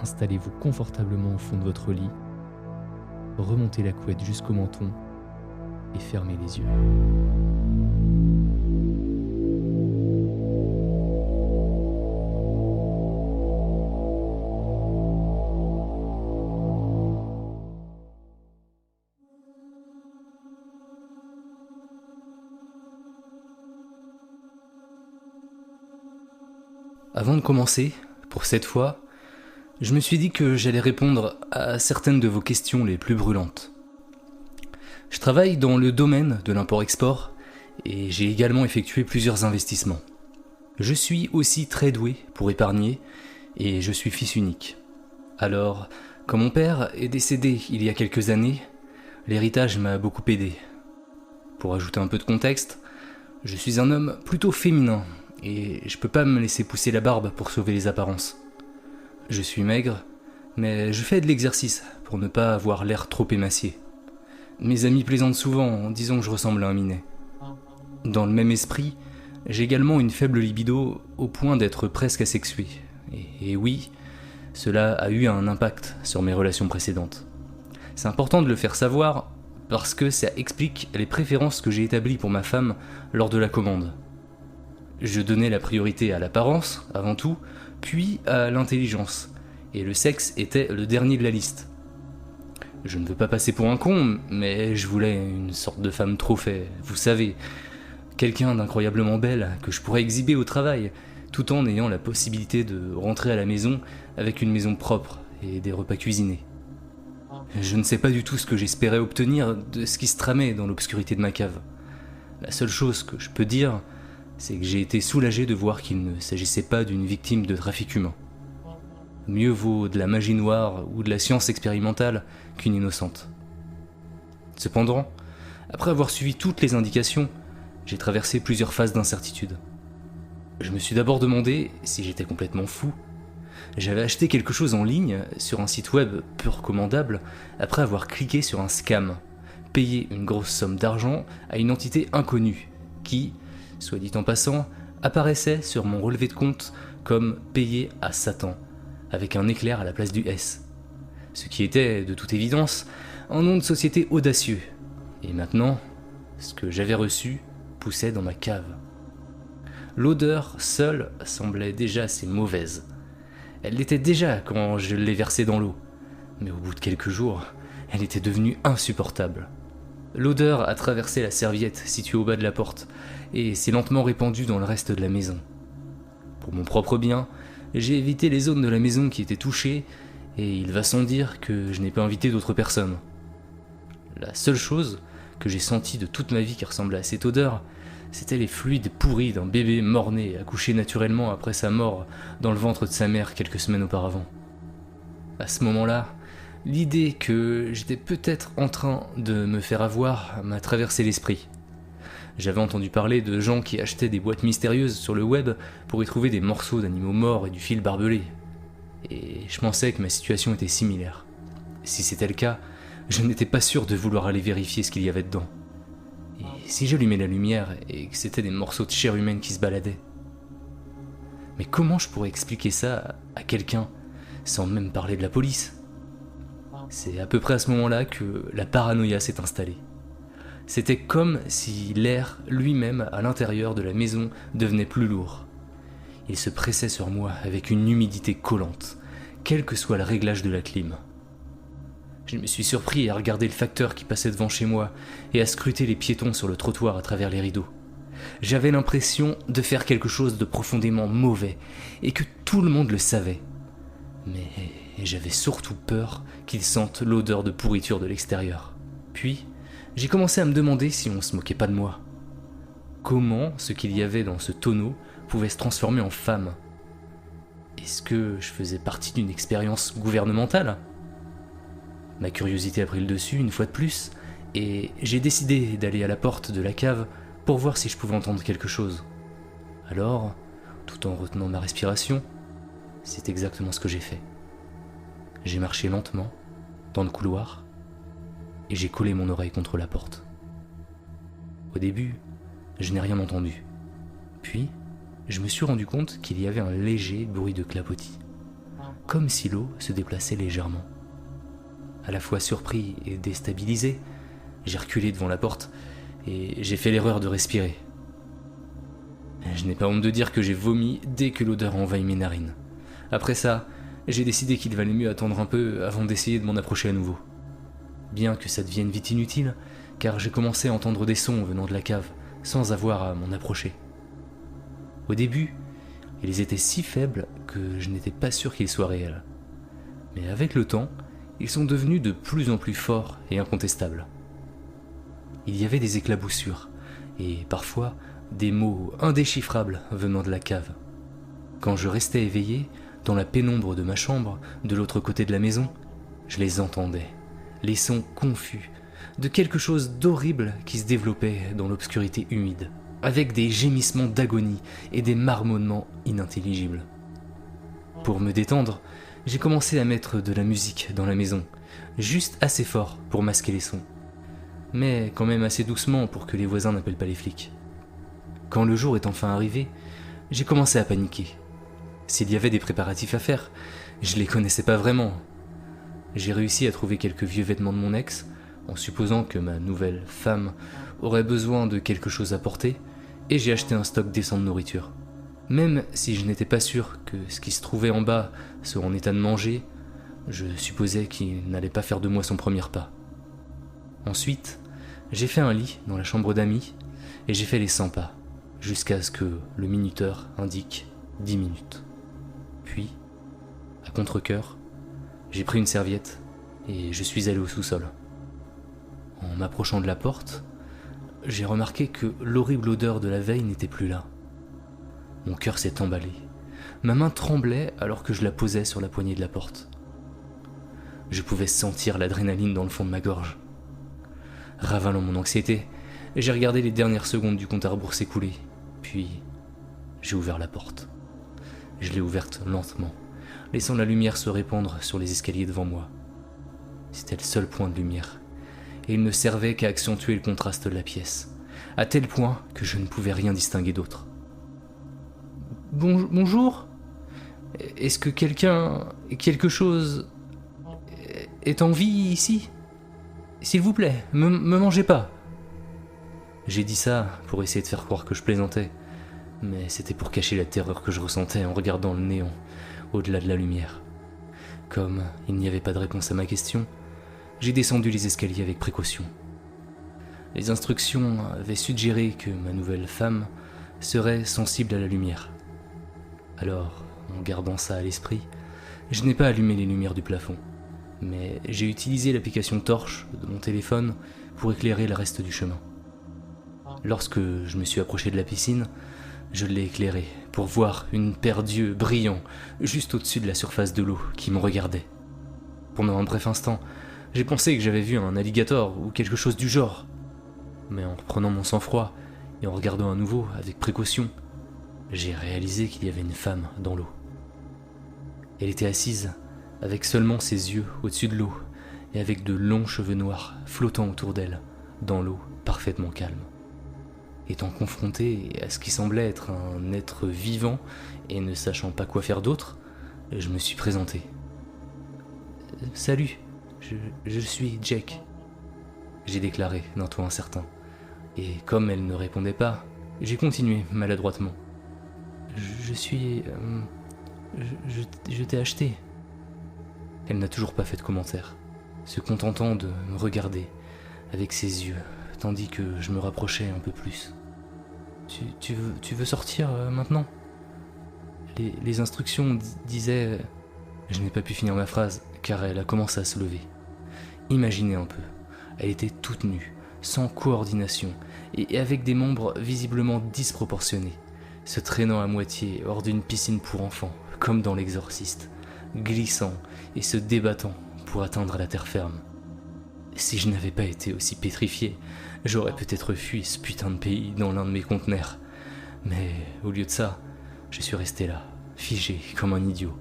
installez-vous confortablement au fond de votre lit, remontez la couette jusqu'au menton et fermez les yeux. Avant de commencer, pour cette fois, je me suis dit que j'allais répondre à certaines de vos questions les plus brûlantes. Je travaille dans le domaine de l'import-export et j'ai également effectué plusieurs investissements. Je suis aussi très doué pour épargner et je suis fils unique. Alors, quand mon père est décédé il y a quelques années, l'héritage m'a beaucoup aidé. Pour ajouter un peu de contexte, je suis un homme plutôt féminin et je peux pas me laisser pousser la barbe pour sauver les apparences. Je suis maigre, mais je fais de l'exercice pour ne pas avoir l'air trop émacié. Mes amis plaisantent souvent en disant que je ressemble à un minet. Dans le même esprit, j'ai également une faible libido au point d'être presque asexué. Et oui, cela a eu un impact sur mes relations précédentes. C'est important de le faire savoir parce que ça explique les préférences que j'ai établies pour ma femme lors de la commande. Je donnais la priorité à l'apparence, avant tout, puis à l'intelligence, et le sexe était le dernier de la liste. Je ne veux pas passer pour un con, mais je voulais une sorte de femme trophée, vous savez, quelqu'un d'incroyablement belle que je pourrais exhiber au travail, tout en ayant la possibilité de rentrer à la maison avec une maison propre et des repas cuisinés. Je ne sais pas du tout ce que j'espérais obtenir de ce qui se tramait dans l'obscurité de ma cave. La seule chose que je peux dire, c'est que j'ai été soulagé de voir qu'il ne s'agissait pas d'une victime de trafic humain. Mieux vaut de la magie noire ou de la science expérimentale qu'une innocente. Cependant, après avoir suivi toutes les indications, j'ai traversé plusieurs phases d'incertitude. Je me suis d'abord demandé si j'étais complètement fou. J'avais acheté quelque chose en ligne sur un site web peu recommandable après avoir cliqué sur un scam, payé une grosse somme d'argent à une entité inconnue qui, soit dit en passant, apparaissait sur mon relevé de compte comme payé à Satan, avec un éclair à la place du S. Ce qui était, de toute évidence, un nom de société audacieux. Et maintenant, ce que j'avais reçu poussait dans ma cave. L'odeur seule semblait déjà assez mauvaise. Elle l'était déjà quand je l'ai versée dans l'eau, mais au bout de quelques jours, elle était devenue insupportable. L'odeur a traversé la serviette située au bas de la porte et s'est lentement répandue dans le reste de la maison. Pour mon propre bien, j'ai évité les zones de la maison qui étaient touchées et il va sans dire que je n'ai pas invité d'autres personnes. La seule chose que j'ai sentie de toute ma vie qui ressemblait à cette odeur, c'était les fluides pourris d'un bébé mort-né accouché naturellement après sa mort dans le ventre de sa mère quelques semaines auparavant. À ce moment-là, l'idée que j'étais peut-être en train de me faire avoir m'a traversé l'esprit. J'avais entendu parler de gens qui achetaient des boîtes mystérieuses sur le web pour y trouver des morceaux d'animaux morts et du fil barbelé. Et je pensais que ma situation était similaire. Si c'était le cas, je n'étais pas sûr de vouloir aller vérifier ce qu'il y avait dedans. Et si j'allumais la lumière et que c'était des morceaux de chair humaine qui se baladaient? Mais comment je pourrais expliquer ça à quelqu'un, sans même parler de la police? C'est à peu près à ce moment-là que la paranoïa s'est installée. C'était comme si l'air lui-même à l'intérieur de la maison devenait plus lourd. Il se pressait sur moi avec une humidité collante, quel que soit le réglage de la clim. Je me suis surpris à regarder le facteur qui passait devant chez moi et à scruter les piétons sur le trottoir à travers les rideaux. J'avais l'impression de faire quelque chose de profondément mauvais et que tout le monde le savait. Mais j'avais surtout peur qu'ils sentent l'odeur de pourriture de l'extérieur. Puis, j'ai commencé à me demander si on se moquait pas de moi. Comment ce qu'il y avait dans ce tonneau pouvait se transformer en femme? Est-ce que je faisais partie d'une expérience gouvernementale? Ma curiosité a pris le dessus une fois de plus, et j'ai décidé d'aller à la porte de la cave pour voir si je pouvais entendre quelque chose. Alors, tout en retenant ma respiration, c'est exactement ce que j'ai fait. J'ai marché lentement, dans le couloir, et j'ai collé mon oreille contre la porte. Au début, je n'ai rien entendu. Puis, je me suis rendu compte qu'il y avait un léger bruit de clapotis. comme si l'eau se déplaçait légèrement. À la fois surpris et déstabilisé, j'ai reculé devant la porte et j'ai fait l'erreur de respirer. Je n'ai pas honte de dire que j'ai vomi dès que l'odeur a envahi mes narines. Après ça, j'ai décidé qu'il valait mieux attendre un peu avant d'essayer de m'en approcher à nouveau. Bien que ça devienne vite inutile, car j'ai commencé à entendre des sons venant de la cave, sans avoir à m'en approcher. Au début, ils étaient si faibles que je n'étais pas sûr qu'ils soient réels. Mais avec le temps, ils sont devenus de plus en plus forts et incontestables. Il y avait des éclaboussures, et parfois des mots indéchiffrables venant de la cave. Quand je restais éveillé, dans la pénombre de ma chambre, de l'autre côté de la maison, je les entendais, les sons confus, de quelque chose d'horrible qui se développait dans l'obscurité humide, avec des gémissements d'agonie et des marmonnements inintelligibles. Pour me détendre, j'ai commencé à mettre de la musique dans la maison, juste assez fort pour masquer les sons, mais quand même assez doucement pour que les voisins n'appellent pas les flics. Quand le jour est enfin arrivé, j'ai commencé à paniquer. S'il y avait des préparatifs à faire, je les connaissais pas vraiment. J'ai réussi à trouver quelques vieux vêtements de mon ex, en supposant que ma nouvelle femme aurait besoin de quelque chose à porter, et j'ai acheté un stock décent de nourriture. Même si je n'étais pas sûr que ce qui se trouvait en bas soit en état de manger, je supposais qu'il n'allait pas faire de moi son premier pas. Ensuite, j'ai fait un lit dans la chambre d'amis, et j'ai fait les 100 pas, jusqu'à ce que le minuteur indique 10 minutes. Puis, à contre-cœur, j'ai pris une serviette et je suis allé au sous-sol. En m'approchant de la porte, j'ai remarqué que l'horrible odeur de la veille n'était plus là. Mon cœur s'est emballé. Ma main tremblait alors que je la posais sur la poignée de la porte. Je pouvais sentir l'adrénaline dans le fond de ma gorge. Ravalant mon anxiété, j'ai regardé les dernières secondes du compte à rebours s'écouler, puis j'ai ouvert la porte. Je l'ai ouverte lentement, laissant la lumière se répandre sur les escaliers devant moi. C'était le seul point de lumière, et il ne servait qu'à accentuer le contraste de la pièce, à tel point que je ne pouvais rien distinguer d'autre. Bonjour ? Est-ce que quelque chose est en vie ici ? S'il vous plaît, me mangez pas. J'ai dit ça pour essayer de faire croire que je plaisantais, mais c'était pour cacher la terreur que je ressentais en regardant le néant au-delà de la lumière. Comme il n'y avait pas de réponse à ma question, j'ai descendu les escaliers avec précaution. Les instructions avaient suggéré que ma nouvelle femme serait sensible à la lumière. Alors, en gardant ça à l'esprit, je n'ai pas allumé les lumières du plafond, mais j'ai utilisé l'application torche de mon téléphone pour éclairer le reste du chemin. Lorsque je me suis approché de la piscine, je l'ai éclairée pour voir une paire d'yeux brillants juste au-dessus de la surface de l'eau qui me regardait. Pendant un bref instant, j'ai pensé que j'avais vu un alligator ou quelque chose du genre. Mais en reprenant mon sang-froid et en regardant à nouveau avec précaution, j'ai réalisé qu'il y avait une femme dans l'eau. Elle était assise, avec seulement ses yeux au-dessus de l'eau et avec de longs cheveux noirs flottant autour d'elle, dans l'eau parfaitement calme. Étant confronté à ce qui semblait être un être vivant et ne sachant pas quoi faire d'autre, je me suis présenté. « Salut, je suis Jack », j'ai déclaré d'un ton incertain. Et comme elle ne répondait pas, j'ai continué maladroitement. « Je t'ai acheté ». Elle n'a toujours pas fait de commentaire, se contentant de me regarder avec ses yeux, tandis que je me rapprochais un peu plus. Tu veux sortir maintenant ? Les instructions disaient... Je n'ai pas pu finir ma phrase, car elle a commencé à se lever. Imaginez un peu, elle était toute nue, sans coordination, et avec des membres visiblement disproportionnés, se traînant à moitié hors d'une piscine pour enfants, comme dans l'Exorciste, glissant et se débattant pour atteindre la terre ferme. Si je n'avais pas été aussi pétrifié, j'aurais peut-être fui ce putain de pays dans l'un de mes conteneurs. Mais au lieu de ça, je suis resté là, figé comme un idiot,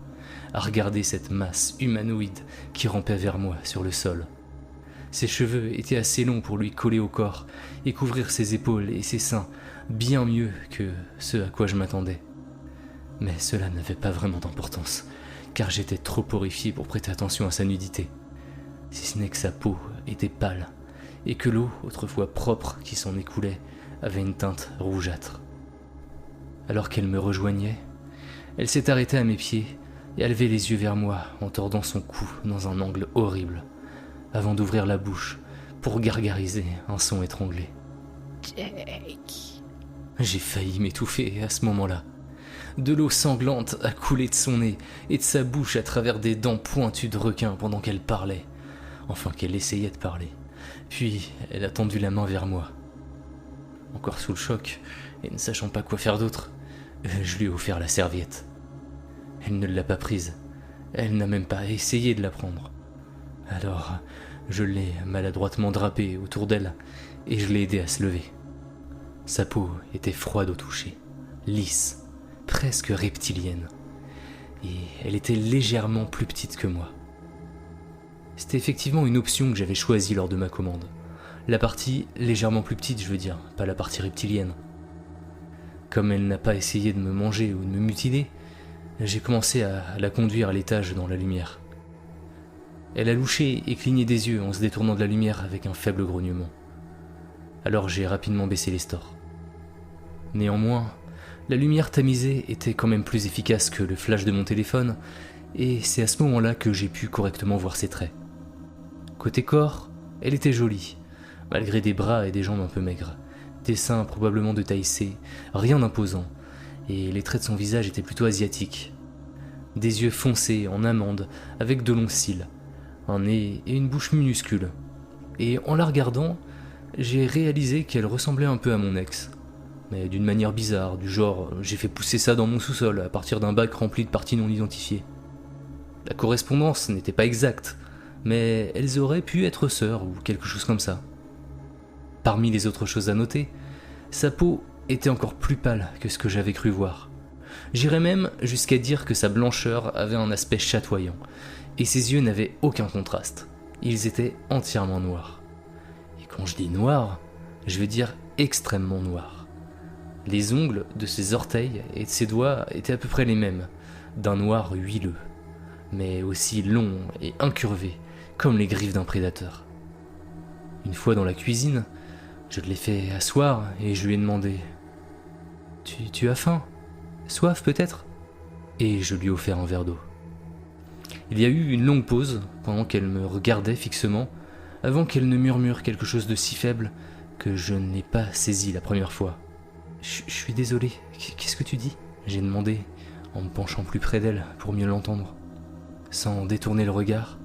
à regarder cette masse humanoïde qui rampait vers moi sur le sol. Ses cheveux étaient assez longs pour lui coller au corps et couvrir ses épaules et ses seins bien mieux que ce à quoi je m'attendais. Mais cela n'avait pas vraiment d'importance, car j'étais trop horrifié pour prêter attention à sa nudité. Si ce n'est que sa peau était pâle, et que l'eau, autrefois propre qui s'en écoulait, avait une teinte rougeâtre. Alors qu'elle me rejoignait, elle s'est arrêtée à mes pieds et a levé les yeux vers moi en tordant son cou dans un angle horrible, avant d'ouvrir la bouche pour gargariser un son étranglé. Jake. J'ai failli m'étouffer à ce moment-là. De l'eau sanglante a coulé de son nez et de sa bouche à travers des dents pointues de requin pendant qu'elle parlait. Enfin qu'elle essayait de parler. Puis elle a tendu la main vers moi. Encore sous le choc, et ne sachant pas quoi faire d'autre, je lui ai offert la serviette. Elle ne l'a pas prise. Elle n'a même pas essayé de la prendre. Alors, je l'ai maladroitement drapée autour d'elle et je l'ai aidée à se lever. Sa peau était froide au toucher, lisse, presque reptilienne. Et elle était légèrement plus petite que moi. C'était effectivement une option que j'avais choisie lors de ma commande. La partie légèrement plus petite, je veux dire, pas la partie reptilienne. Comme elle n'a pas essayé de me manger ou de me mutiler, j'ai commencé à la conduire à l'étage dans la lumière. Elle a louché et cligné des yeux en se détournant de la lumière avec un faible grognement. Alors j'ai rapidement baissé les stores. Néanmoins, la lumière tamisée était quand même plus efficace que le flash de mon téléphone, et c'est à ce moment-là que j'ai pu correctement voir ses traits. Côté corps, elle était jolie, malgré des bras et des jambes un peu maigres, des seins probablement de taille C, rien d'imposant, et les traits de son visage étaient plutôt asiatiques. Des yeux foncés en amande, avec de longs cils, un nez et une bouche minuscules. Et en la regardant, j'ai réalisé qu'elle ressemblait un peu à mon ex. Mais d'une manière bizarre, du genre j'ai fait pousser ça dans mon sous-sol à partir d'un bac rempli de parties non identifiées. La correspondance n'était pas exacte, mais elles auraient pu être sœurs ou quelque chose comme ça. Parmi les autres choses à noter, sa peau était encore plus pâle que ce que j'avais cru voir. J'irais même jusqu'à dire que sa blancheur avait un aspect chatoyant, et ses yeux n'avaient aucun contraste. Ils étaient entièrement noirs. Et quand je dis noir, je veux dire extrêmement noirs. Les ongles de ses orteils et de ses doigts étaient à peu près les mêmes, d'un noir huileux, mais aussi longs et incurvés, comme les griffes d'un prédateur. Une fois dans la cuisine, je l'ai fait asseoir et je lui ai demandé « Tu as faim ? Soif peut-être ?» Et je lui ai offert un verre d'eau. Il y a eu une longue pause pendant qu'elle me regardait fixement, avant qu'elle ne murmure quelque chose de si faible que je n'ai pas saisi la première fois. Je suis désolé, qu'est-ce que tu dis ? J'ai demandé, en me penchant plus près d'elle pour mieux l'entendre. Sans détourner le regard,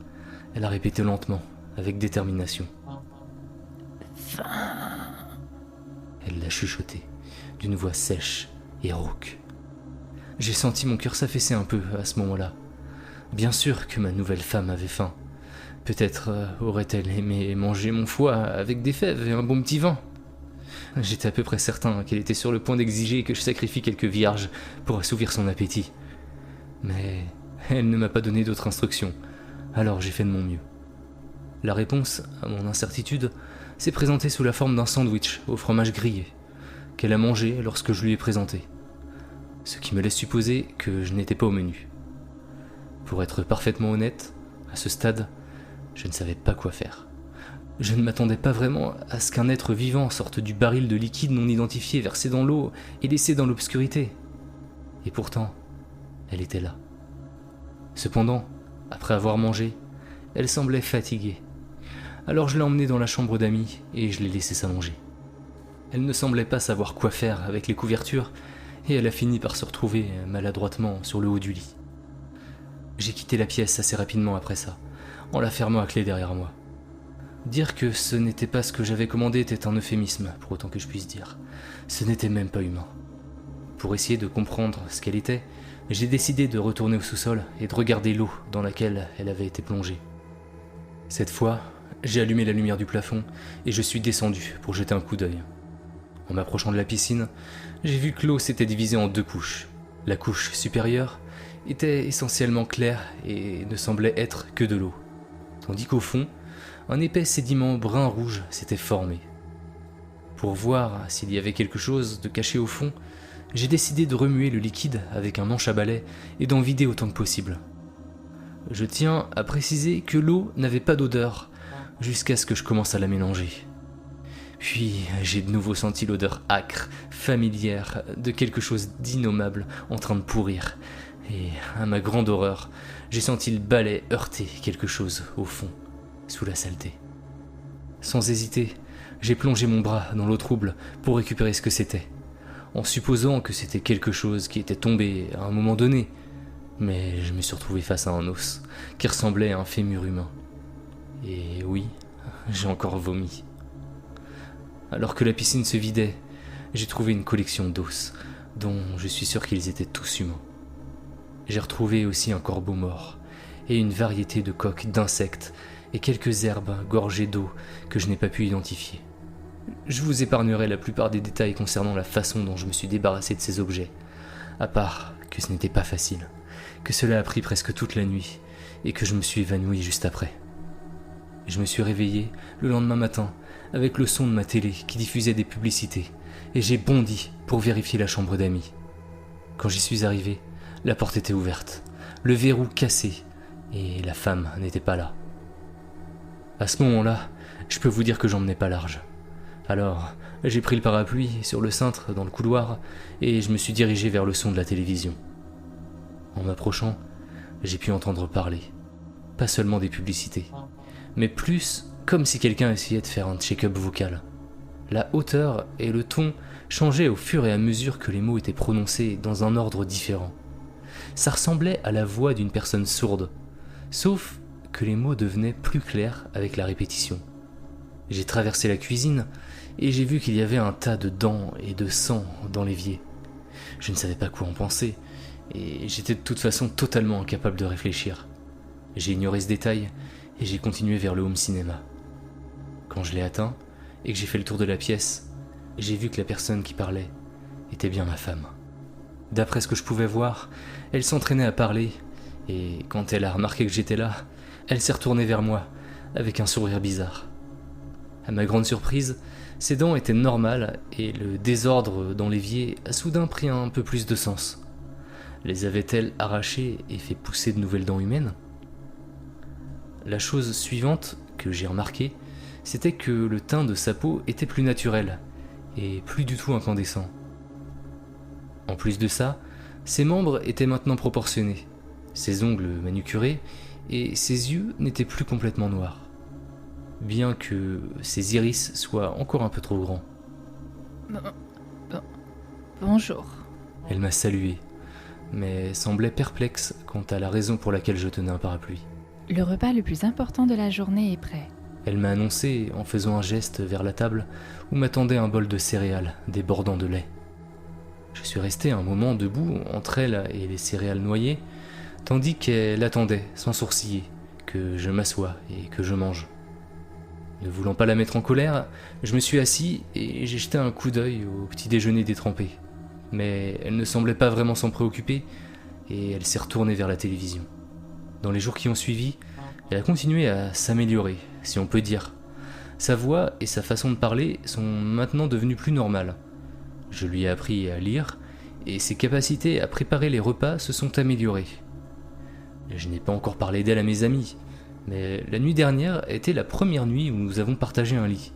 elle a répété lentement, avec détermination. Elle l'a chuchoté, d'une voix sèche et rauque. J'ai senti mon cœur s'affaisser un peu à ce moment-là. Bien sûr que ma nouvelle femme avait faim. Peut-être aurait-elle aimé manger mon foie avec des fèves et un bon petit vin. J'étais à peu près certain qu'elle était sur le point d'exiger que je sacrifie quelques vierges pour assouvir son appétit. Mais elle ne m'a pas donné d'autres instructions, alors j'ai fait de mon mieux. La réponse à mon incertitude s'est présentée sous la forme d'un sandwich au fromage grillé, qu'elle a mangé lorsque je lui ai présenté. Ce qui me laisse supposer que je n'étais pas au menu. Pour être parfaitement honnête, à ce stade, je ne savais pas quoi faire. Je ne m'attendais pas vraiment à ce qu'un être vivant sorte du baril de liquide non identifié versé dans l'eau et laissé dans l'obscurité. Et pourtant, elle était là. Cependant, après avoir mangé, elle semblait fatiguée. Alors je l'ai emmenée dans la chambre d'amis et je l'ai laissée s'allonger. Elle ne semblait pas savoir quoi faire avec les couvertures et elle a fini par se retrouver maladroitement sur le haut du lit. J'ai quitté la pièce assez rapidement après ça, en la fermant à clé derrière moi. Dire que ce n'était pas ce que j'avais commandé était un euphémisme, pour autant que je puisse dire. Ce n'était même pas humain. Pour essayer de comprendre ce qu'elle était, j'ai décidé de retourner au sous-sol et de regarder l'eau dans laquelle elle avait été plongée. Cette fois, j'ai allumé la lumière du plafond et je suis descendu pour jeter un coup d'œil. En m'approchant de la piscine, j'ai vu que l'eau s'était divisée en deux couches. La couche supérieure était essentiellement claire et ne semblait être que de l'eau, tandis qu'au fond, un épais sédiment brun-rouge s'était formé. Pour voir s'il y avait quelque chose de caché au fond, j'ai décidé de remuer le liquide avec un manche à balai et d'en vider autant que possible. Je tiens à préciser que l'eau n'avait pas d'odeur, jusqu'à ce que je commence à la mélanger. Puis j'ai de nouveau senti l'odeur âcre, familière, de quelque chose d'innommable en train de pourrir. Et à ma grande horreur, j'ai senti le balai heurter quelque chose au fond, sous la saleté. Sans hésiter, j'ai plongé mon bras dans l'eau trouble pour récupérer ce que c'était, en supposant que c'était quelque chose qui était tombé à un moment donné. Mais je me suis retrouvé face à un os qui ressemblait à un fémur humain. Et oui, j'ai encore vomi. Alors que la piscine se vidait, j'ai trouvé une collection d'os, dont je suis sûr qu'ils étaient tous humains. J'ai retrouvé aussi un corbeau mort, et une variété de coques d'insectes, et quelques herbes gorgées d'eau que je n'ai pas pu identifier. Je vous épargnerai la plupart des détails concernant la façon dont je me suis débarrassé de ces objets, à part que ce n'était pas facile, que cela a pris presque toute la nuit, et que je me suis évanoui juste après. Je me suis réveillé le lendemain matin, avec le son de ma télé qui diffusait des publicités, et j'ai bondi pour vérifier la chambre d'amis. Quand j'y suis arrivé, la porte était ouverte, le verrou cassé, et la femme n'était pas là. À ce moment-là, je peux vous dire que j'en menais pas large. Alors, j'ai pris le parapluie sur le cintre dans le couloir, et je me suis dirigé vers le son de la télévision. En m'approchant, j'ai pu entendre parler, pas seulement des publicités, mais plus comme si quelqu'un essayait de faire un check-up vocal. La hauteur et le ton changeaient au fur et à mesure que les mots étaient prononcés dans un ordre différent. Ça ressemblait à la voix d'une personne sourde, sauf que les mots devenaient plus clairs avec la répétition. J'ai traversé la cuisine et j'ai vu qu'il y avait un tas de dents et de sang dans l'évier. Je ne savais pas quoi en penser et j'étais de toute façon totalement incapable de réfléchir. J'ai ignoré ce détail et j'ai continué vers le home cinéma. Quand je l'ai atteint et que j'ai fait le tour de la pièce, j'ai vu que la personne qui parlait était bien ma femme. D'après ce que je pouvais voir, elle s'entraînait à parler et quand elle a remarqué que j'étais là, elle s'est retournée vers moi avec un sourire bizarre. À ma grande surprise, ses dents étaient normales et le désordre dans l'évier a soudain pris un peu plus de sens. Les avait-elle arrachées et fait pousser de nouvelles dents humaines ? La chose suivante que j'ai remarquée, c'était que le teint de sa peau était plus naturel et plus du tout incandescent. En plus de ça, ses membres étaient maintenant proportionnés, ses ongles manucurés et ses yeux n'étaient plus complètement noirs, bien que ses iris soient encore un peu trop grands. Bonjour. Elle m'a salué, mais semblait perplexe quant à la raison pour laquelle je tenais un parapluie. Le repas le plus important de la journée est prêt. Elle m'a annoncé en faisant un geste vers la table où m'attendait un bol de céréales débordant de lait. Je suis resté un moment debout entre elle et les céréales noyées, tandis qu'elle attendait, sans sourciller, que je m'assoie et que je mange. Ne voulant pas la mettre en colère, je me suis assis et j'ai jeté un coup d'œil au petit déjeuner détrempé. Mais elle ne semblait pas vraiment s'en préoccuper et elle s'est retournée vers la télévision. Dans les jours qui ont suivi, elle a continué à s'améliorer, si on peut dire. Sa voix et sa façon de parler sont maintenant devenues plus normales. Je lui ai appris à lire et ses capacités à préparer les repas se sont améliorées. Je n'ai pas encore parlé d'elle à mes amis, mais la nuit dernière était la première nuit où nous avons partagé un lit.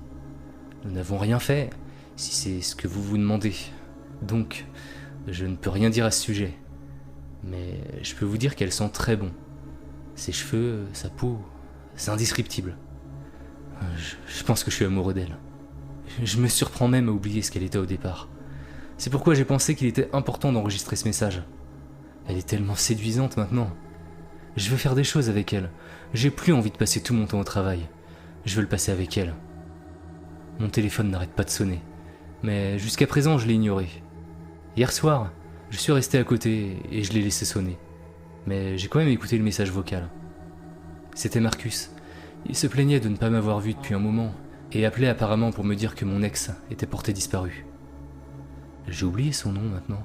Nous n'avons rien fait, si c'est ce que vous vous demandez. Donc, je ne peux rien dire à ce sujet. Mais je peux vous dire qu'elle sent très bon. Ses cheveux, sa peau, c'est indescriptible. Je pense que je suis amoureux d'elle. Je me surprends même à oublier ce qu'elle était au départ. C'est pourquoi j'ai pensé qu'il était important d'enregistrer ce message. Elle est tellement séduisante maintenant. Je veux faire des choses avec elle. J'ai plus envie de passer tout mon temps au travail. Je veux le passer avec elle. Mon téléphone n'arrête pas de sonner. Mais jusqu'à présent, je l'ai ignoré. Hier soir, je suis resté à côté et je l'ai laissé sonner. Mais j'ai quand même écouté le message vocal. C'était Marcus. Il se plaignait de ne pas m'avoir vu depuis un moment et appelait apparemment pour me dire que mon ex était porté disparu. J'ai oublié son nom maintenant.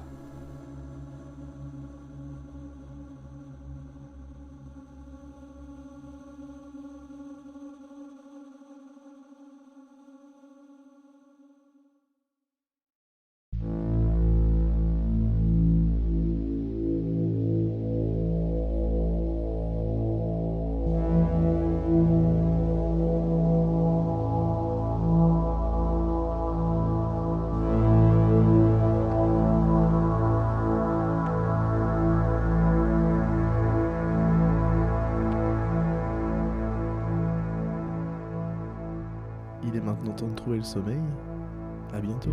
il est maintenant temps de trouver le sommeil. À bientôt.